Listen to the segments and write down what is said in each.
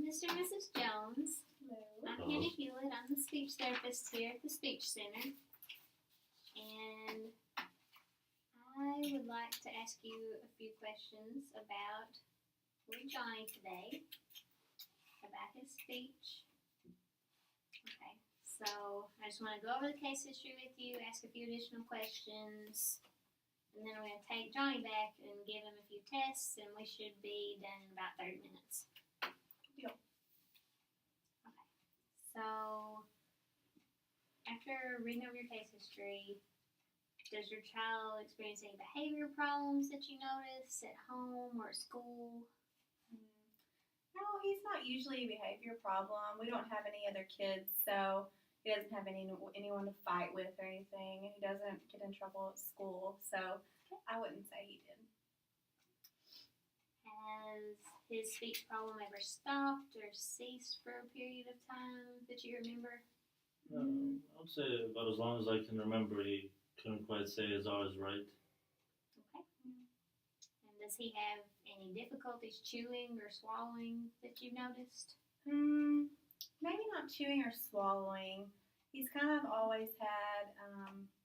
Mr. and Mrs. Jones. Hello. I'm Hannah Hewlett. I'm the speech therapist here at the Speech Center. And I would like to ask you a few questions about little Johnny today, about his speech. Okay, so I just want to go over the case history with you, ask a few additional questions, and then we're going to take Johnny back and give him a few tests, and we should be done in about 30 minutes. Deal. Okay, so after reading over your case history, does your child experience any behavior problems that you notice at home or at school? No, he's not usually a behavior problem. We don't have any other kids, so he doesn't have anyone to fight with or anything. He doesn't get in trouble at school, so I wouldn't say he did. Has his speech problem ever stopped or ceased for a period of time that you remember? I would say about as long as I can remember, he couldn't quite say his R's right. Okay. And does he have any difficulties chewing or swallowing that you've noticed? Maybe not chewing or swallowing. He's kind of always had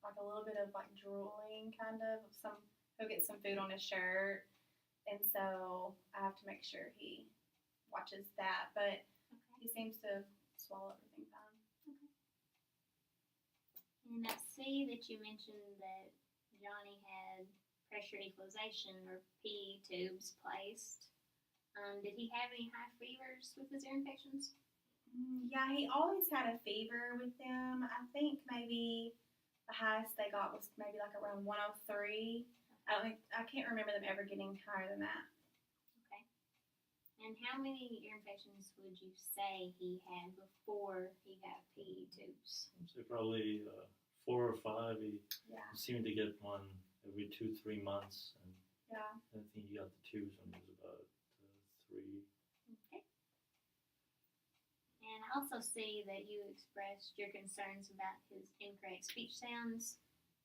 like a little bit of like drooling, kind of. He'll get some food on his shirt, and so I have to make sure he watches that. But he seems to swallow everything fine. And I see that you mentioned that Johnny had pressure equalization or PE tubes placed. Did he have any high fevers with his ear infections? Yeah, he always had a fever with them. I think maybe the highest they got was maybe like around 103. I can't remember them ever getting higher than that. Okay. And how many ear infections would you say he had before he got PE tubes? I'd say probably 4 or 5. He Yeah. seemed to get one every 2-3 months, and Yeah. I think he got the tubes when he was about 3. Okay. And I also see that you expressed your concerns about his incorrect speech sounds.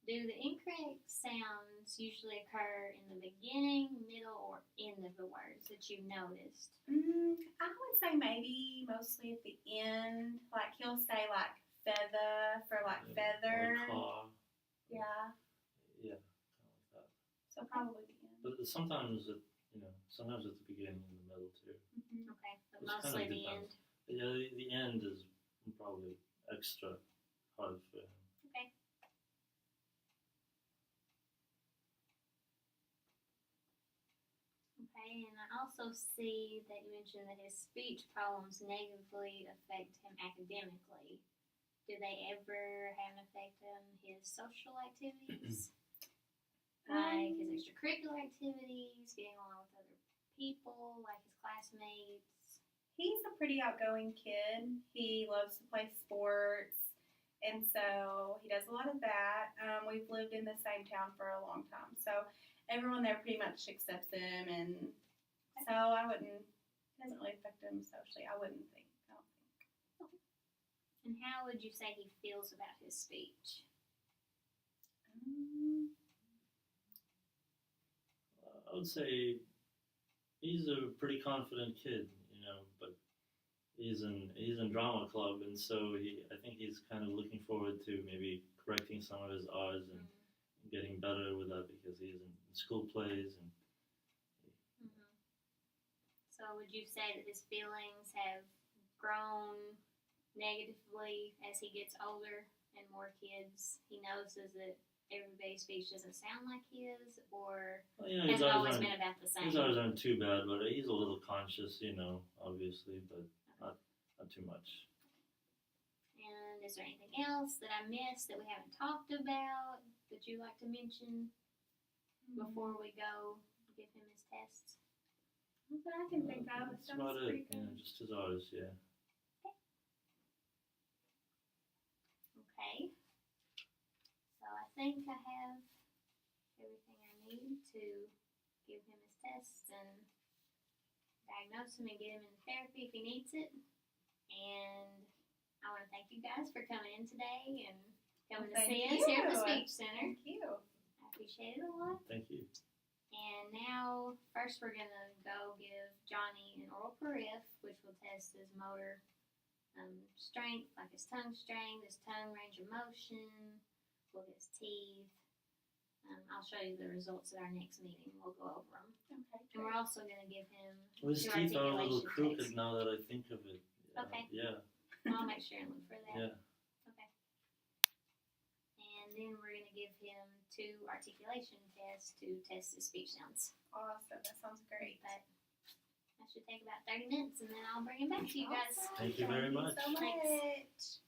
Do the incorrect sounds usually occur in the beginning, middle, or end of the words that you've noticed? I would say maybe mostly at the end. Like he'll say like feather for like feather. Or claw. Yeah. Yeah, kind of like that. So probably the end. But sometimes sometimes at the beginning and the middle too. Okay, but It mostly kind of the end. depends. Yeah, the end is probably extra hard for him. Okay. Okay, and I also see that you mentioned that his speech problems negatively affect him academically. Do they ever have an effect on his social activities? Like his extracurricular activities, getting along with other people, like his classmates? He's a pretty outgoing kid. He loves to play sports, and so he does a lot of that. We've lived in the same town for a long time, so everyone there pretty much accepts him, and so it doesn't really affect him socially. I don't think. And how would you say he feels about his speech? I would say he's a pretty confident kid, but he's in drama club, and so I think he's kind of looking forward to maybe correcting some of his R's and getting better with that because he's in school plays and. So would you say that his feelings have grown negatively as he gets older and more kids? He notices that everybody's speech doesn't sound like his, or has it always been about the same? His R's aren't too bad, but he's a little conscious, obviously, but not too much. And is there anything else that I missed that we haven't talked about that you'd like to mention before we go give him his tests? That's what I can think of. That's about it. Yeah, just his R's, yeah. Okay. So I think I have everything I need to give him his tests and diagnose him and get him into therapy if he needs it. And I want to thank you guys for coming in today and coming to see us here at the Speech Center. Thank you. I appreciate it a lot. Thank you. And now, first we're going to go give Johnny an oral perif, which will test test his motor strength, like his tongue strength, his tongue range of motion, look at his teeth. I'll show you the results at our next meeting. We'll go over them. Okay. And we're also going to give him His two teeth are a little articulation crooked tests. now that I think of it. Okay. Yeah. I'll make sure and look for that. Yeah. Okay. And then we're going to give him 2 articulation tests to test his speech sounds. Awesome. That sounds great. But that should take about 30 minutes, and then I'll bring him back to you guys. Awesome. Thank you very much. Thank you so much. Thanks.